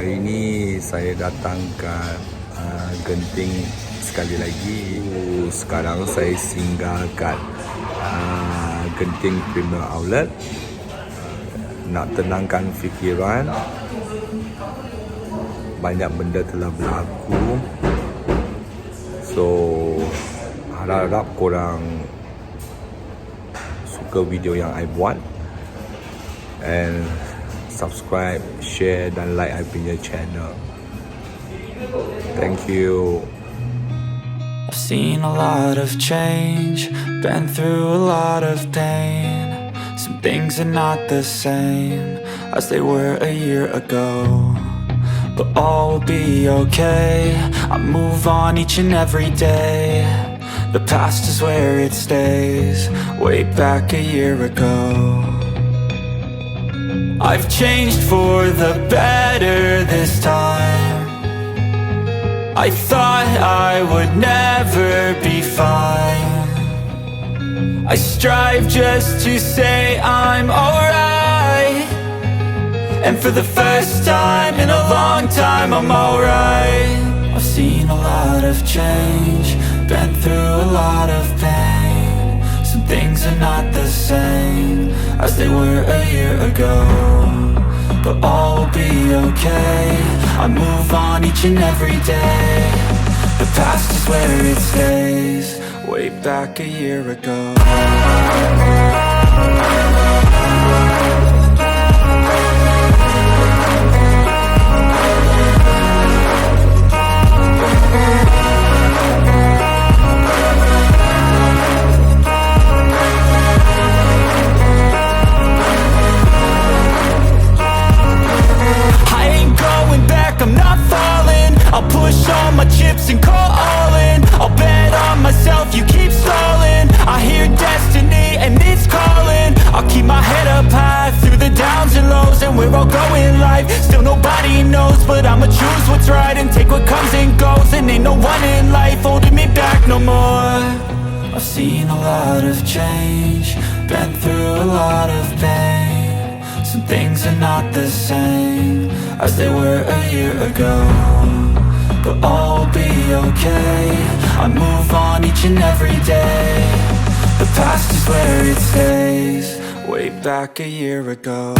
Hari ini saya datang ke Genting sekali lagi. Sekarang saya singgah kat Genting Premier Outlet, nak tenangkan fikiran. Banyak benda telah berlaku, so harap korang suka video yang I buat, and subscribe, share dan like I punya channel. Thank you. I've seen a lot of change, been through a lot of pain. Some things are not the same as they were a year ago, but all will be okay. I move on each and every day. The past is where it stays, way back a year ago. I've changed for the better this time. I thought I would never be fine. I strive just to say I'm alright, and for the first time in a long time I'm alright. I've seen a lot of change, been through a lot of pain. Some things are not the same as they were a year ago, but all will be okay. I move on each and every day. The past is where it stays, way back a year ago. I'll push all my chips and call all in. I'll bet on myself, you keep stalling. I hear destiny and it's calling. I'll keep my head up high through the downs and lows, and we're all going life. Still nobody knows, but I'ma choose what's right and take what comes and goes. And ain't no one in life holding me back no more. I've seen a lot of change, been through a lot of pain. Some things are not the same as they were a year ago, but all will be okay. I move on each and every day. The past is where it stays, way back a year ago.